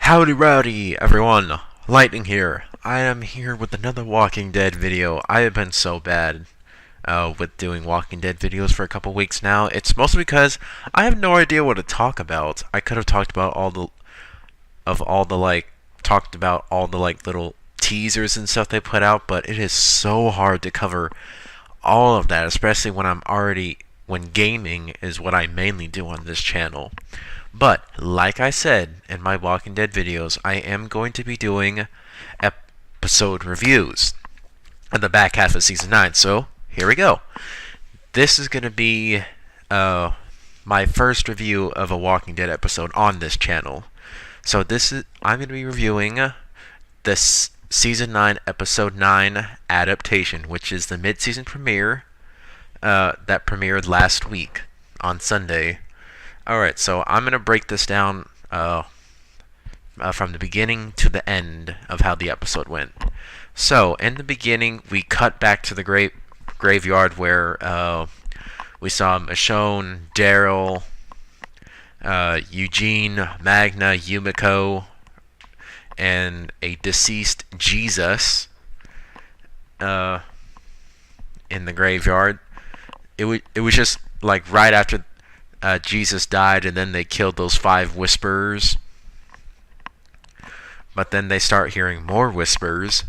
Howdy rowdy everyone, Lightning here. I am here with another Walking Dead video. I have been so bad with doing Walking Dead videos for a couple weeks now. It's mostly because I have no idea what to talk about. I could have talked about all the little teasers and stuff they put out, but it is so hard to cover all of that, especially when gaming is what I mainly do on this channel. But, like I said in my Walking Dead videos, I am going to be doing episode reviews in the back half of Season 9, so here we go. This is going to be my first review of a Walking Dead episode on this channel. So I'm going to be reviewing this Season 9, Episode 9, Adaptation, which is the mid-season premiere that premiered last week on Sunday. Alright, so I'm going to break this down from the beginning to the end of how the episode went. So, in the beginning, we cut back to the graveyard where we saw Michonne, Daryl, Eugene, Magna, Yumiko, and a deceased Jesus in the graveyard. It was just like right after Jesus died, and then they killed those 5 whisperers. But then they start hearing more whispers,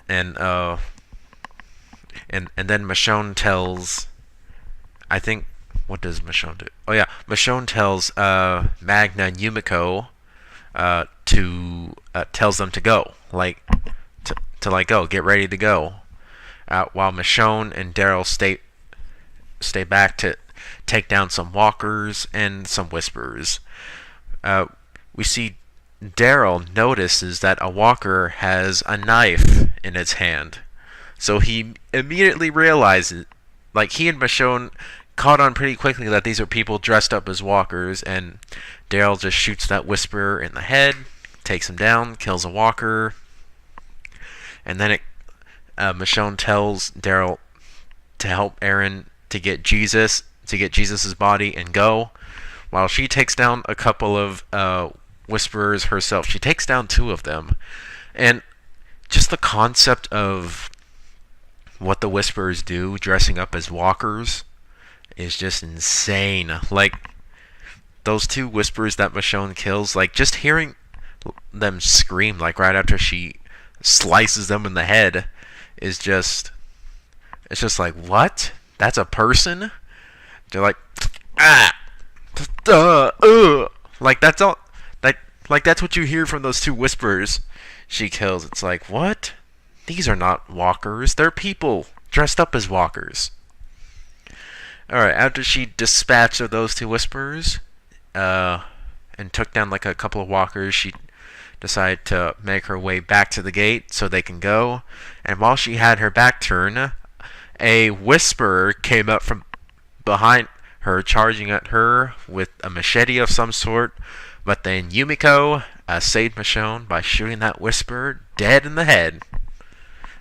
and then Michonne tells, I think, what does Michonne do? Oh yeah, Michonne tells Magna and Yumiko tells them to go, to go, get ready to go, while Michonne and Daryl stay back to take down some walkers and some whisperers. We see Daryl notices that a walker has a knife in its hand. So he immediately realizes, like, he and Michonne caught on pretty quickly that these are people dressed up as walkers, and Daryl just shoots that whisperer in the head, takes him down, kills a walker, and then Michonne tells Daryl to help Aaron to get Jesus' body and go, while she takes down a couple of whisperers herself. She takes down 2 of them, and just the concept of what the whisperers do dressing up as walkers is just insane. Like, those 2 whisperers that Michonne kills, like, just hearing them scream, like, right after she slices them in the head is just, it's just like, what? That's a person? They're like, like, that's all, like that's what you hear from those 2 whisperers she kills. It's like, what? These are not walkers. They're people dressed up as walkers. Alright, after she dispatched of those 2 whisperers, and took down like a couple of walkers, she decided to make her way back to the gate so they can go. And while she had her back turned, a whisperer came up from behind her, charging at her with a machete of some sort. But then Yumiko saved Michonne by shooting that whisperer dead in the head.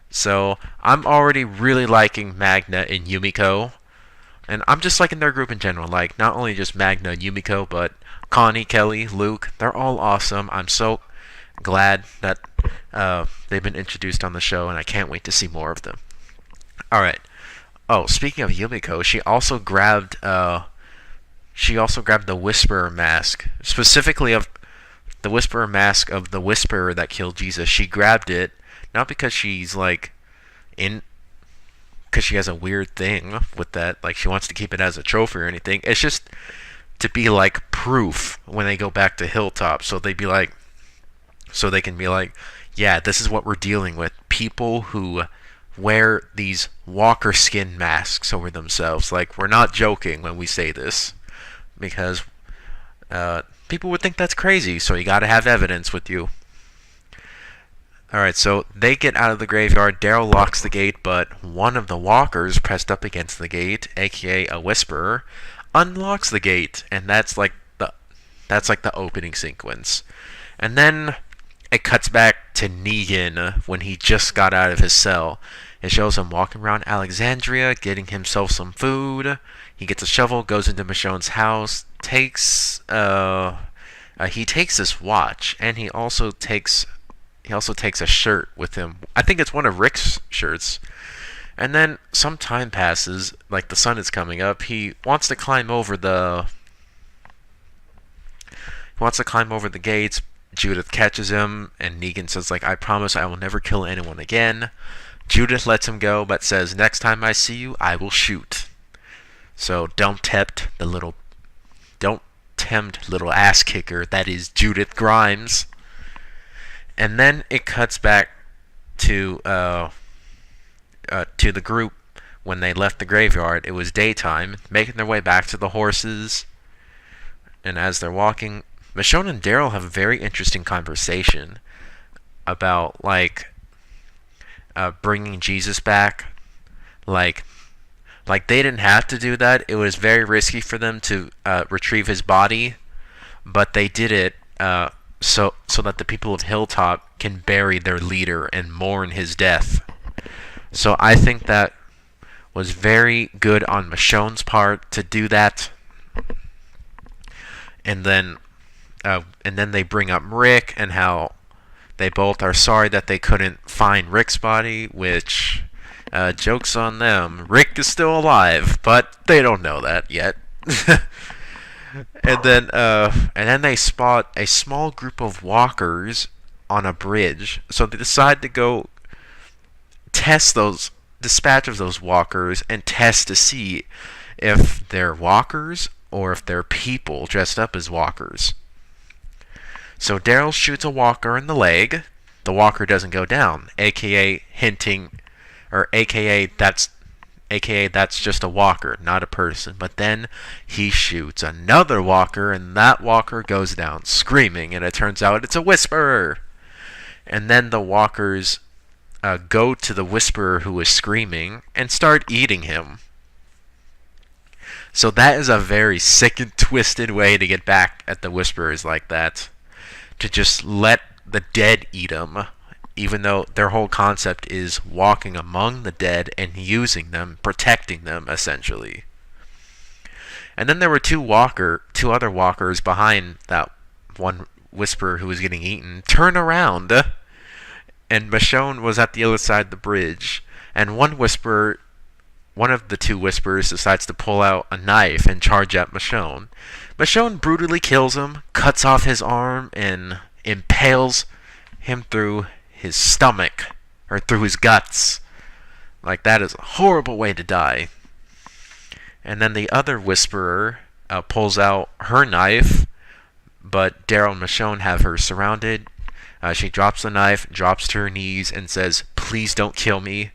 So I'm already really liking Magna and Yumiko, and I'm just liking their group in general. Like, not only just Magna and Yumiko, but Connie, Kelly, Luke. They're all awesome. I'm so glad that they've been introduced on the show, and I can't wait to see more of them. Alright. Oh, speaking of Yumiko, she also grabbed the Whisperer mask, specifically of the Whisperer mask of the Whisperer that killed Jesus. She grabbed it, not because she's like because she has a weird thing with that, like she wants to keep it as a trophy or anything. It's just to be like proof when they go back to Hilltop, so they can be like, yeah, this is what we're dealing with. People who wear these walker skin masks over themselves. Like, we're not joking when we say this, because people would think that's crazy, so you gotta have evidence with you. Alright, so they get out of the graveyard. Daryl locks the gate, but one of the walkers pressed up against the gate, aka a whisperer, unlocks the gate, and that's like the opening sequence. And then it cuts back to Negan when he just got out of his cell. It shows him walking around Alexandria, getting himself some food. He gets a shovel, goes into Michonne's house, takes he takes this watch, and he also takes a shirt with him. I think it's one of Rick's shirts. And then some time passes, like the sun is coming up. He wants to climb over the gates. Judith catches him, and Negan says, like, I promise I will never kill anyone again. Judith lets him go, but says, next time I see you, I will shoot. So don't tempt little ass kicker that is Judith Grimes. And then it cuts back to the group when they left the graveyard. It was daytime, making their way back to the horses. And as they're walking, Michonne and Daryl have a very interesting conversation about, like, bringing Jesus back. Like they didn't have to do that. It was very risky for them to retrieve his body, but they did it so that the people of Hilltop can bury their leader and mourn his death. So I think that was very good on Michonne's part to do that. And then they bring up Rick and how they both are sorry that they couldn't find Rick's body, which, joke's on them. Rick is still alive, but they don't know that yet. And then they spot a small group of walkers on a bridge. So they decide to go dispatch of those walkers and test to see if they're walkers or if they're people dressed up as walkers. So Daryl shoots a walker in the leg. The walker doesn't go down, aka that's just a walker, not a person. But then he shoots another walker, and that walker goes down screaming, and it turns out it's a Whisperer. And then the walkers go to the Whisperer who is screaming and start eating him. So that is a very sick and twisted way to get back at the Whisperers like that. To just let the dead eat them, even though their whole concept is walking among the dead and using them, protecting them, essentially. And then there were two other walkers behind that one Whisperer who was getting eaten. Turn around! And Michonne was at the other side of the bridge, and one of the two Whisperers decides to pull out a knife and charge at Michonne. Michonne brutally kills him, cuts off his arm, and impales him through his stomach, or through his guts. Like, that is a horrible way to die. And then the other Whisperer pulls out her knife, but Daryl and Michonne have her surrounded. She drops the knife, drops to her knees, and says, please don't kill me.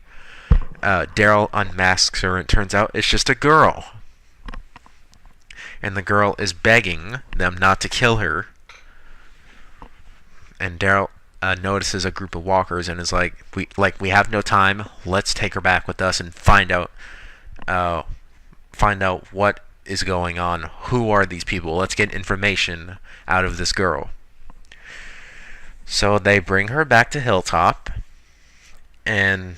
Daryl unmasks her, and it turns out it's just a girl. And the girl is begging them not to kill her. And Daryl notices a group of walkers and is like, we have no time. Let's take her back with us and find out what is going on. Who are these people? Let's get information out of this girl. So they bring her back to Hilltop and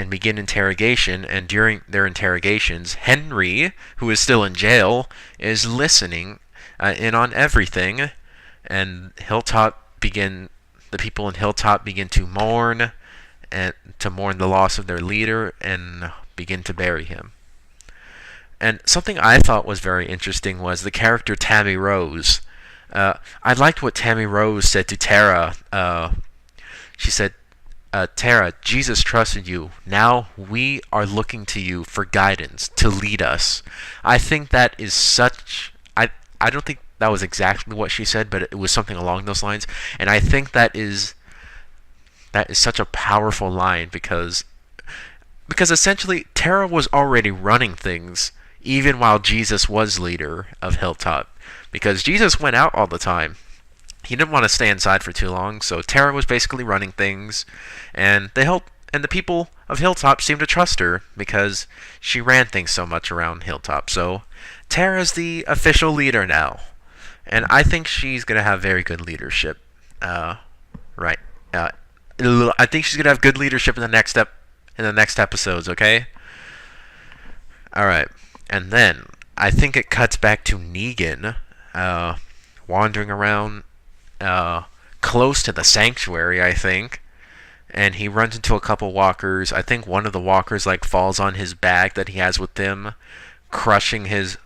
begin interrogation. And during their interrogations, Henry, who is still in jail, is listening in on everything. And the people in Hilltop begin to mourn the loss of their leader and begin to bury him. And something I thought was very interesting was the character Tammy Rose. I liked what Tammy Rose said to Tara. She said, Tara, Jesus trusted you. Now we are looking to you for guidance to lead us. I think that is such... I don't think that was exactly what she said, but it was something along those lines. And I think that is such a powerful line because essentially Tara was already running things even while Jesus was leader of Hilltop. Because Jesus went out all the time. He didn't want to stay inside for too long, so Tara was basically running things, and the people of Hilltop seemed to trust her because she ran things so much around Hilltop. So Tara's the official leader now, and I think she's gonna have very good leadership. Right. I think she's gonna have good leadership in the next episodes. Okay. All right, and then I think it cuts back to Negan. wandering around close to the sanctuary, I think, and he runs into a couple walkers. I think one of the walkers like falls on his bag that he has with him, crushing his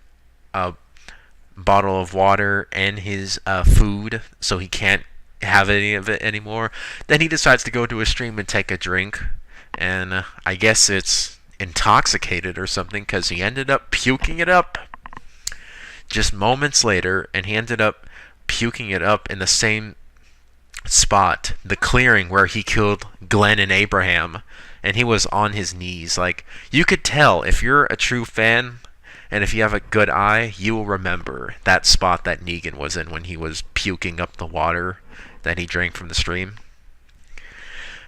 bottle of water and his food, so he can't have any of it anymore. Then he decides to go to a stream and take a drink, and I guess it's intoxicated or something, because he ended up puking it up just moments later, and he ended up puking it up in the same spot, the clearing where he killed Glenn and Abraham, and he was on his knees. Like, you could tell, if you're a true fan and if you have a good eye, you will remember that spot that Negan was in when he was puking up the water that he drank from the stream.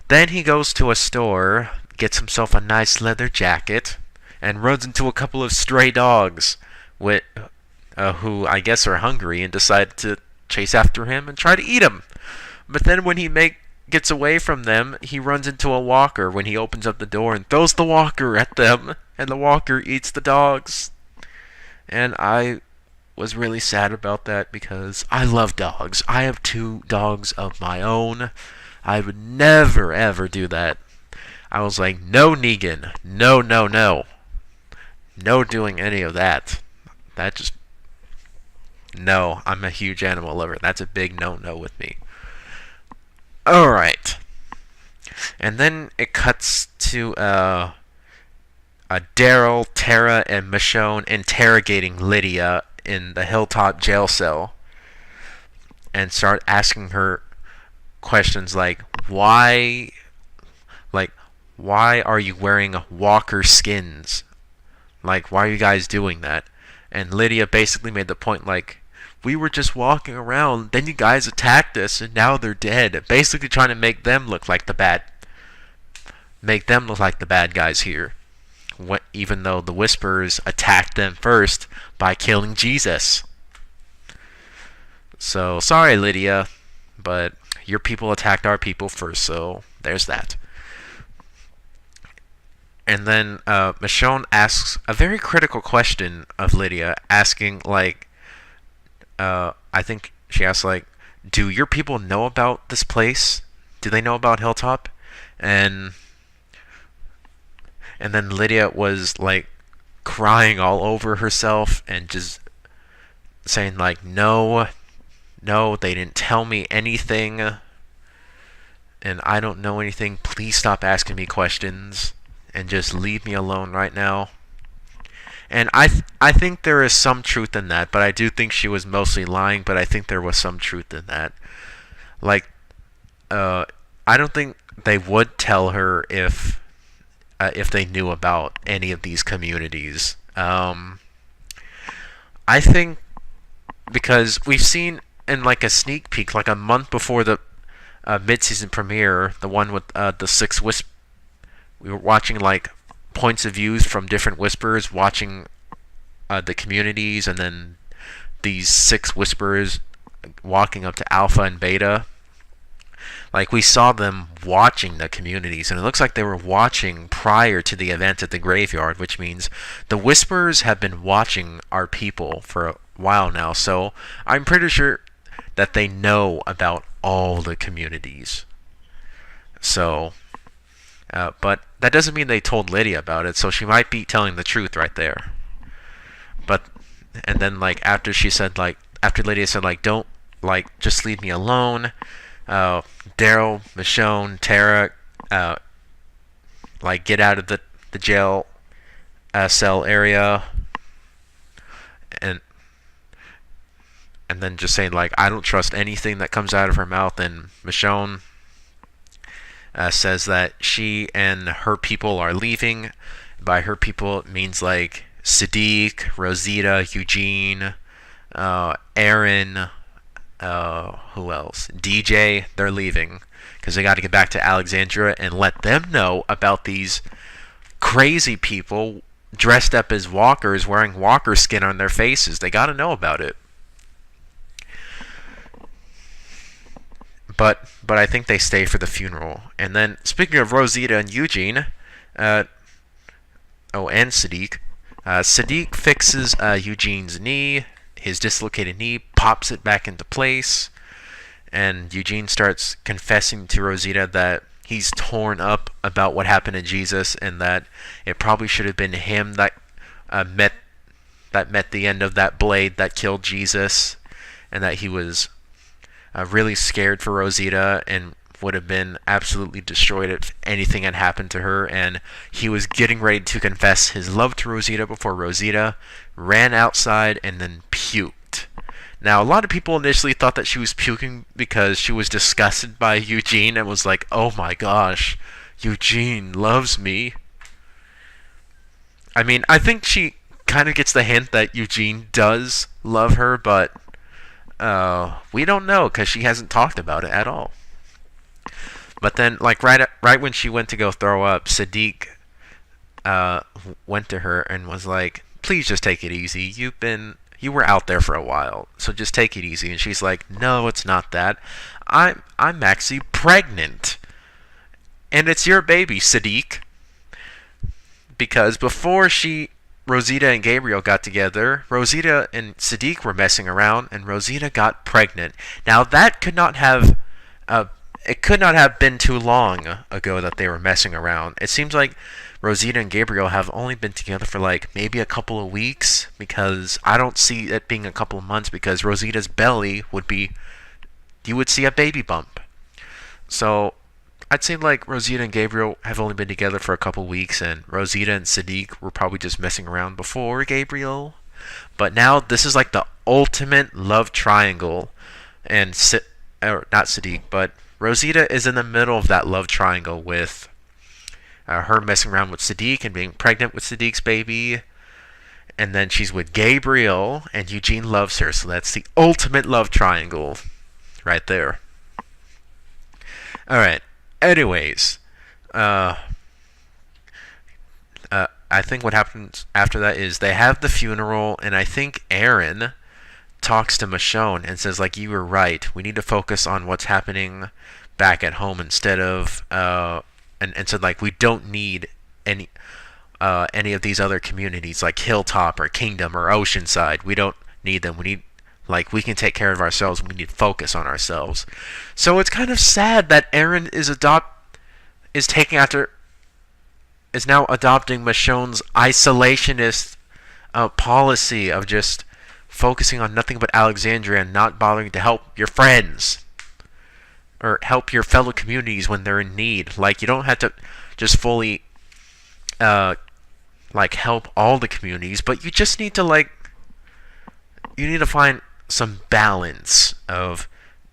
Then he goes to a store, gets himself a nice leather jacket, and runs into a couple of stray dogs with who I guess are hungry and decide to chase after him and try to eat him. But then when he gets away from them, he runs into a walker when he opens up the door and throws the walker at them, and the walker eats the dogs. And I was really sad about that because I love dogs. I have 2 dogs of my own. I would never ever do that. I was like, no, Negan, no, no, no. No doing any of that. That just... No, I'm a huge animal lover. That's a big no-no with me. Alright. And then it cuts to Daryl, Tara, and Michonne interrogating Lydia in the Hilltop jail cell. And start asking her questions like, why are you wearing walker skins? Like, why are you guys doing that? And Lydia basically made the point like, we were just walking around, then you guys attacked us, and now they're dead. Basically trying to make them look like the bad guys here. Even though the Whisperers attacked them first by killing Jesus. So, sorry Lydia, but your people attacked our people first, so there's that. And then Michonne asks a very critical question of Lydia, asking like, I think she asked like, do your people know about this place? Do they know about Hilltop? And then Lydia was like crying all over herself and just saying like, no, they didn't tell me anything, and I don't know anything. Please stop asking me questions and just leave me alone right now. And I think there is some truth in that, but I do think she was mostly lying, but I think there was some truth in that. Like, I don't think they would tell her if they knew about any of these communities. I think because we've seen in like a sneak peek, like a month before the mid-season premiere, the one with the 6 we were watching like points of views from different Whisperers watching the communities, and then these 6 Whisperers walking up to Alpha and Beta. Like, we saw them watching the communities, and it looks like they were watching prior to the event at the graveyard, which means the Whisperers have been watching our people for a while now, so I'm pretty sure that they know about all the communities. So, but that doesn't mean they told Lydia about it, so she might be telling the truth right there. And then, like, after Lydia said, like, don't, like, just leave me alone, Daryl, Michonne, Tara, like, get out of the jail cell area, and then just saying, like, I don't trust anything that comes out of her mouth. And Michonne says that she and her people are leaving. By her people, it means, like, Sadiq, Rosita, Eugene, Aaron, who else? DJ, they're leaving because they got to get back to Alexandria and let them know about these crazy people dressed up as walkers wearing walker skin on their faces. They got to know about it. But I think they stay for the funeral. And then, speaking of Rosita and Eugene, and Sadiq, Sadiq fixes Eugene's knee. his dislocated knee, pops it back into place, and Eugene starts confessing to Rosita that he's torn up about what happened to Jesus, and that it probably should have been him that met the end of that blade that killed Jesus, and that he was really scared for Rosita and would have been absolutely destroyed if anything had happened to her. And he was getting ready to confess his love to Rosita before Rosita ran outside and then puked. Now, a lot of people initially thought that she was puking because she was disgusted by Eugene and was like, oh my gosh, Eugene loves me. I mean, I think she kind of gets the hint that Eugene does love her, but we don't know because she hasn't talked about it at all. But then, like right when she went to go throw up, Sadiq went to her and was like, "Please just take it easy. You were out there for a while, so just take it easy." And she's like, "No, it's not that. I'm actually pregnant, and it's your baby, Sadiq." Because before Rosita and Gabriel got together, Rosita and Sadiq were messing around, and Rosita got pregnant. Now that could not have been too long ago that they were messing around. It seems like Rosita and Gabriel have only been together for like maybe a couple of weeks, because I don't see it being a couple of months, because Rosita's belly you would see a baby bump. So I'd say like Rosita and Gabriel have only been together for a couple weeks, and Rosita and Sadiq were probably just messing around before Gabriel. But now this is like the ultimate love triangle, and not Sadiq, but Rosita is in the middle of that love triangle with her messing around with Sadiq and being pregnant with Sadiq's baby. And then she's with Gabriel, and Eugene loves her. So that's the ultimate love triangle right there. Alright. Anyways. I think what happens after that is they have the funeral, and I think Aaron talks to Michonne and says, like, you were right. We need to focus on what's happening back at home instead of and said, like, we don't need any of these other communities like Hilltop or Kingdom or Oceanside. We don't need them. We can take care of ourselves. We need to focus on ourselves. So it's kind of sad that Aaron is now adopting Michonne's isolationist policy of just focusing on nothing but Alexandria and not bothering to help your friends or help your fellow communities when they're in need. Like, you don't have to just fully help all the communities, but you just need to find some balance of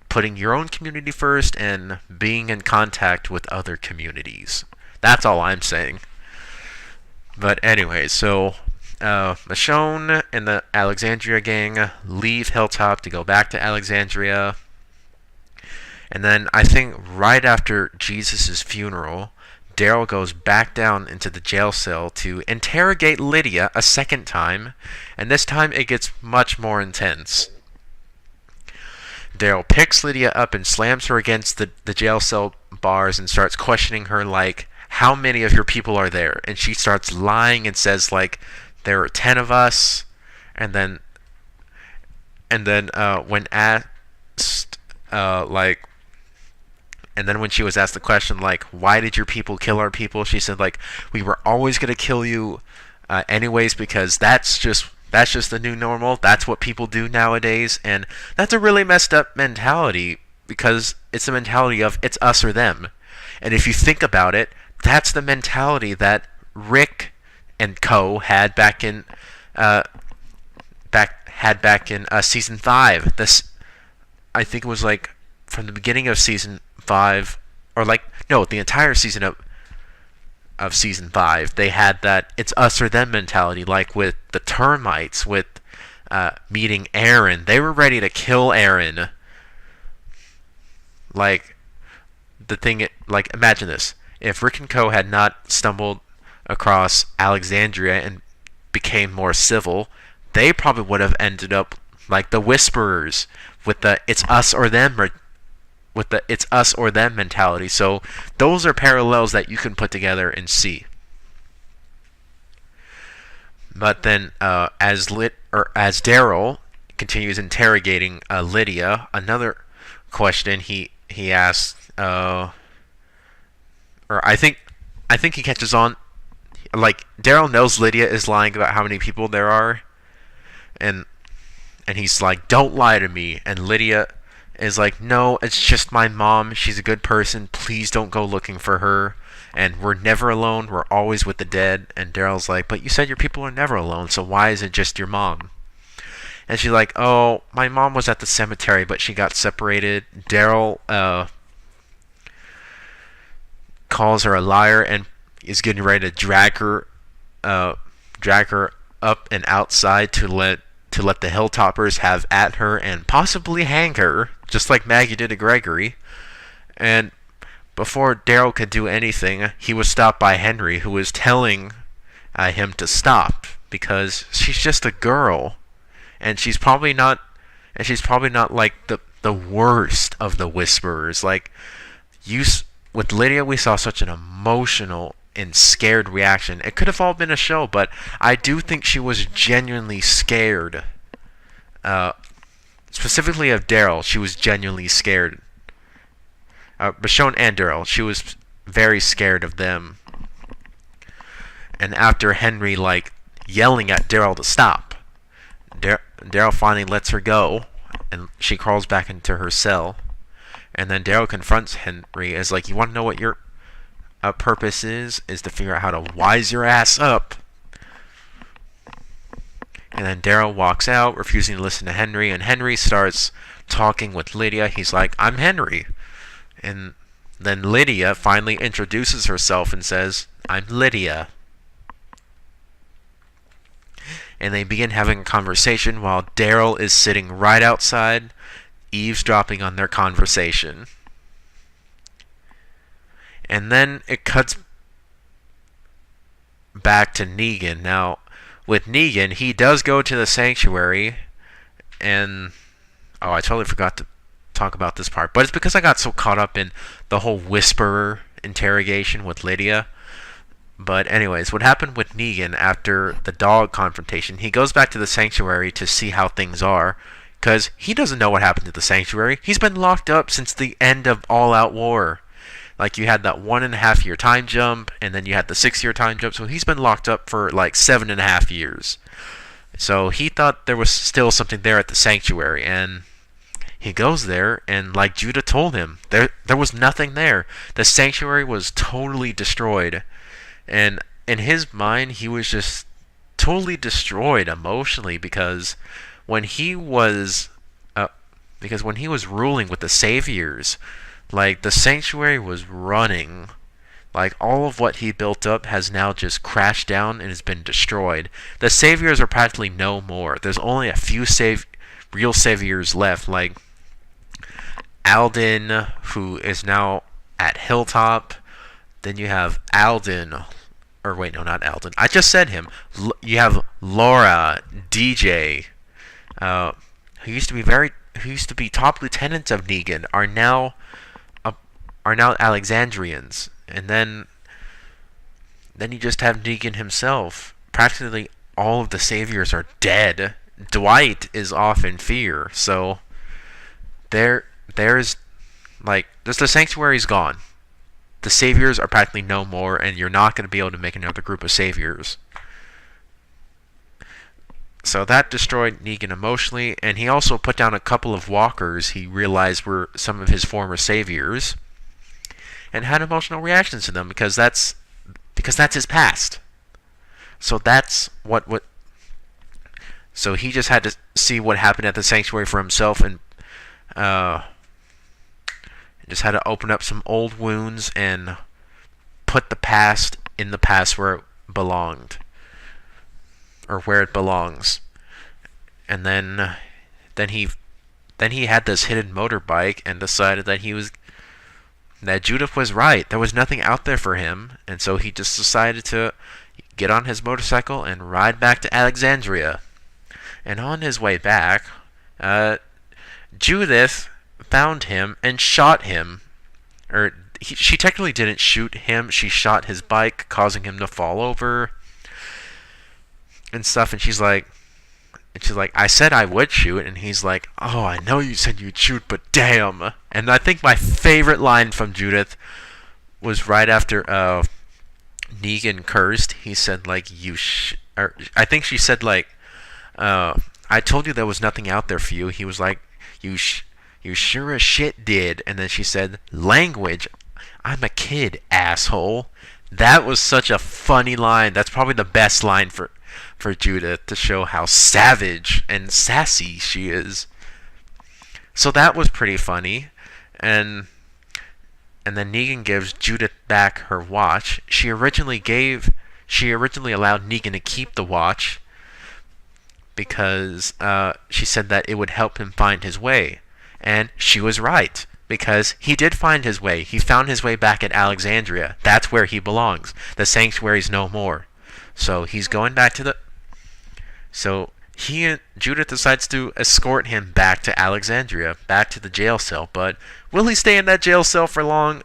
putting your own community first and being in contact with other communities. That's all I'm saying. But anyway, so Michonne and the Alexandria gang leave Hilltop to go back to Alexandria. And then I think right after Jesus' funeral, Daryl goes back down into the jail cell to interrogate Lydia a second time, and this time it gets much more intense. Daryl picks Lydia up and slams her against the jail cell bars and starts questioning her like, how many of your people are there? And she starts lying and says like, there are 10 of us. And then when asked and then when she was asked the question, like, why did your people kill our people? She said, like, we were always going to kill you anyways, because that's just the new normal. That's what people do nowadays. And that's a really messed up mentality, because it's the mentality of it's us or them. And if you think about it, that's the mentality that Rick and co. had back in season 5. I think it was like from the beginning of season 5, or the entire season of season 5, they had that it's us or them mentality. Like with the termites, with meeting Aaron, they were ready to kill Aaron. Imagine this: if Rick and Co. had not stumbled across Alexandria and became more civil, they probably would have ended up like the Whisperers, with the it's us or them mentality. So those are parallels that you can put together and see. But then as Daryl continues interrogating Lydia. Another question he asks, or I think he catches on. Like Daryl knows Lydia is lying about how many people there are, and he's like, "Don't lie to me." And Lydia is like, "No, it's just my mom. She's a good person. Please don't go looking for her. And we're never alone. We're always with the dead." And Daryl's like, "But you said your people are never alone, so why is it just your mom?" And she's like, "Oh, my mom was at the cemetery, but she got separated." Daryl calls her a liar and is getting ready to drag her up and outside to let the Hilltoppers have at her and possibly hang her, just like Maggie did to Gregory. And before Daryl could do anything, he was stopped by Henry, who was telling him to stop because she's just a girl, and she's probably not like the worst of the whisperers. Like with Lydia, we saw such an emotional and scared reaction. It could have all been a show, but I do think she was genuinely scared. Specifically of Daryl, she was genuinely scared. Michonne and Daryl, she was very scared of them. And after Henry yelling at Daryl to stop, Daryl finally lets her go, and she crawls back into her cell. And then Daryl confronts Henry as like, "You want to know what your purpose is to figure out how to wise your ass up." And then Daryl walks out, refusing to listen to Henry, and Henry starts talking with Lydia. He's like, "I'm Henry." And then Lydia finally introduces herself and says, "I'm Lydia." And they begin having a conversation while Daryl is sitting right outside, eavesdropping on their conversation. And then it cuts back to Negan. Now, with Negan, he does go to the sanctuary, and I totally forgot to talk about this part, but it's because I got so caught up in the whole whisperer interrogation with Lydia. But anyways, what happened with Negan after the dog confrontation, he goes back to the sanctuary to see how things are, because he doesn't know what happened to the sanctuary. He's been locked up since the end of All Out War. Like, you had that 1.5 year time jump, and then you had the 6 year time jump, so he's been locked up for 7.5 years. So he thought there was still something there at the sanctuary, and he goes there, and like Judah told him, there was nothing there. The sanctuary was totally destroyed. And in his mind, he was just totally destroyed emotionally because when he was ruling with the Saviors, the sanctuary was running. All of what he built up has now just crashed down and has been destroyed. The Saviors are practically no more. There's only a few real Saviors left, like Alden, who is now at Hilltop. Then you have Alden, or wait, no, not Alden. I just said him. You have Laura, DJ, who used to be top lieutenants of Negan, are now Alexandrians, and then you just have Negan himself. Practically all of the Saviors are dead. Dwight is off in fear, so there's the sanctuary's gone. The Saviors are practically no more, and you're not going to be able to make another group of Saviors. So that destroyed Negan emotionally, and he also put down a couple of walkers he realized were some of his former Saviors, and had emotional reactions to them because that's his past. So that's what. So he just had to see what happened at the sanctuary for himself, and just had to open up some old wounds and put the past in the past where it belonged, or where it belongs. And then he had this hidden motorbike and decided that Judith was right. There was nothing out there for him, and so he just decided to get on his motorcycle and ride back to Alexandria. And on his way back, Judith found him and shot him. She technically didn't shoot him. She shot his bike, causing him to fall over and stuff. And she's like, And she's like, I said I would shoot. And he's like, oh, I know you said you'd shoot, but damn. And I think my favorite line from Judith was right after Negan cursed. He said, like, or I think she said, like, I told you there was nothing out there for you. He was like, you sure as shit did. And then she said, language. I'm a kid, asshole. That was such a funny line. That's probably the best line for Judith, to show how savage and sassy she is. So that was pretty funny. And then Negan gives Judith back her watch. She originally allowed Negan to keep the watch because she said that it would help him find his way. And she was right, because he did find his way. He found his way back at Alexandria. That's where he belongs. The sanctuary's no more. So he's going back to the... So Judith decides to escort him back to Alexandria, back to the jail cell. But will he stay in that jail cell for long?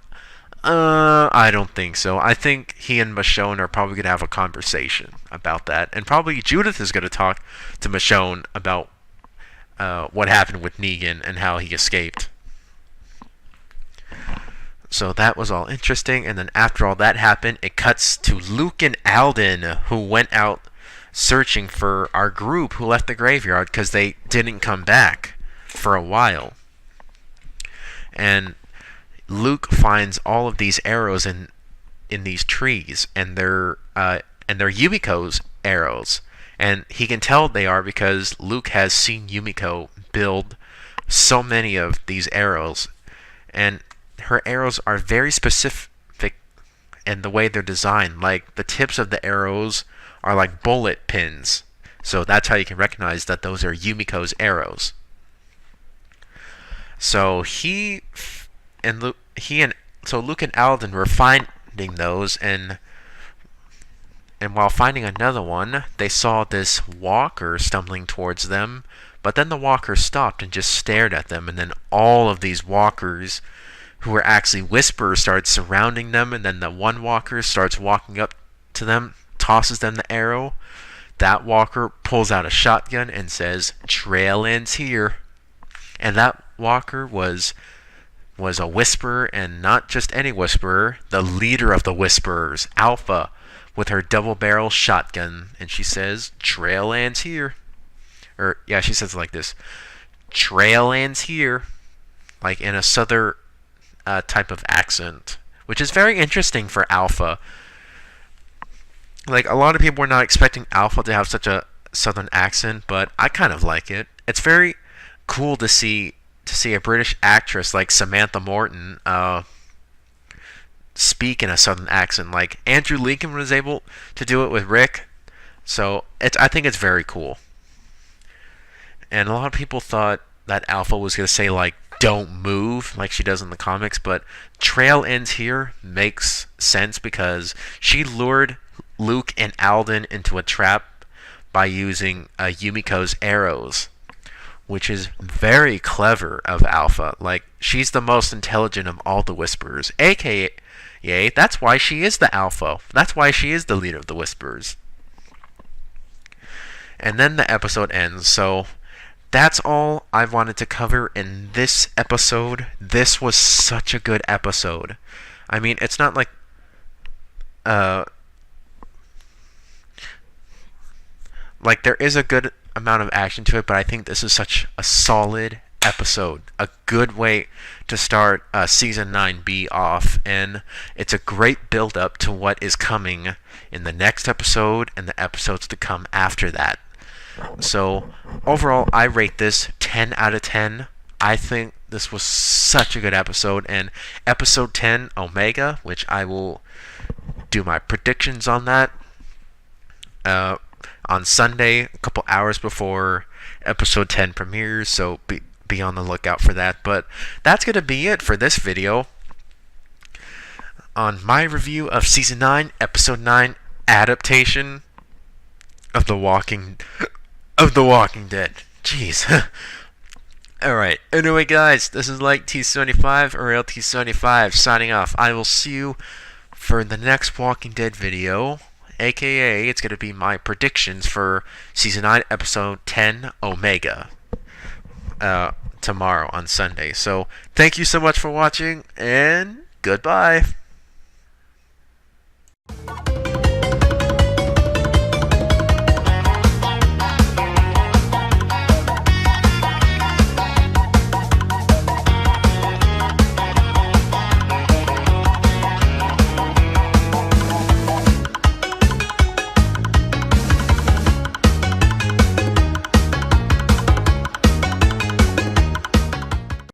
I don't think so. I think he and Michonne are probably going to have a conversation about that. And probably Judith is going to talk to Michonne about what happened with Negan and how he escaped. So that was all interesting. And then after all that happened, it cuts to Luke and Alden, who went out searching for our group who left the graveyard because they didn't come back for a while. And Luke finds all of these arrows in these trees, and they're Yumiko's arrows. And he can tell they are because Luke has seen Yumiko build so many of these arrows. And her arrows are very specific in the way they're designed. Like, the tips of the arrows are like bullet pins. So that's how you can recognize that those are Yumiko's arrows. So Luke and Alden were finding those, and while finding another one, they saw this walker stumbling towards them. But then the walker stopped and just stared at them, and then all of these walkers, who were actually whisperers, started surrounding them. And then the one walker starts walking up to them, tosses them the arrow. That walker pulls out a shotgun and says, "Trail ends here." And that walker was a whisperer, and not just any whisperer, the leader of the whisperers, Alpha, with her double-barrel shotgun. And she says, "Trail ends here." Or, yeah, she says it like this, "Trail ends here," like in a southern type of accent, which is very interesting for Alpha. Like, a lot of people were not expecting Alpha to have such a southern accent, but I kind of like it. It's very cool to see a British actress like Samantha Morton speak in a southern accent. Like, Andrew Lincoln was able to do it with Rick. So I think it's very cool. And a lot of people thought that Alpha was going to say, like, "Don't move," like she does in the comics, but "Trail ends here" makes sense because she lured Luke and Alden into a trap by using Yumiko's arrows, which is very clever of Alpha. Like, she's the most intelligent of all the Whisperers, aka that's why she is the Alpha. That's why she is the leader of the Whisperers. And then the episode ends. So that's all I wanted to cover in this episode. This was such a good episode. I mean, it's not like there is a good amount of action to it, but I think this is such a solid episode. A good way to start Season 9B off, and it's a great build-up to what is coming in the next episode and the episodes to come after that. So, overall, I rate this 10 out of 10. I think this was such a good episode, and episode 10, Omega, which I will do my predictions on that on Sunday, a couple hours before episode 10 premieres, so be on the lookout for that. But that's going to be it for this video on my review of Season 9, Episode 9, Adaptation of The Walking Dead. Jeez. Alright, anyway guys, this is like T75 or LT75 signing off. I will see you for the next Walking Dead video, aka it's going to be my predictions for season 9, episode 10, Omega, tomorrow on Sunday. So thank you so much for watching, and goodbye.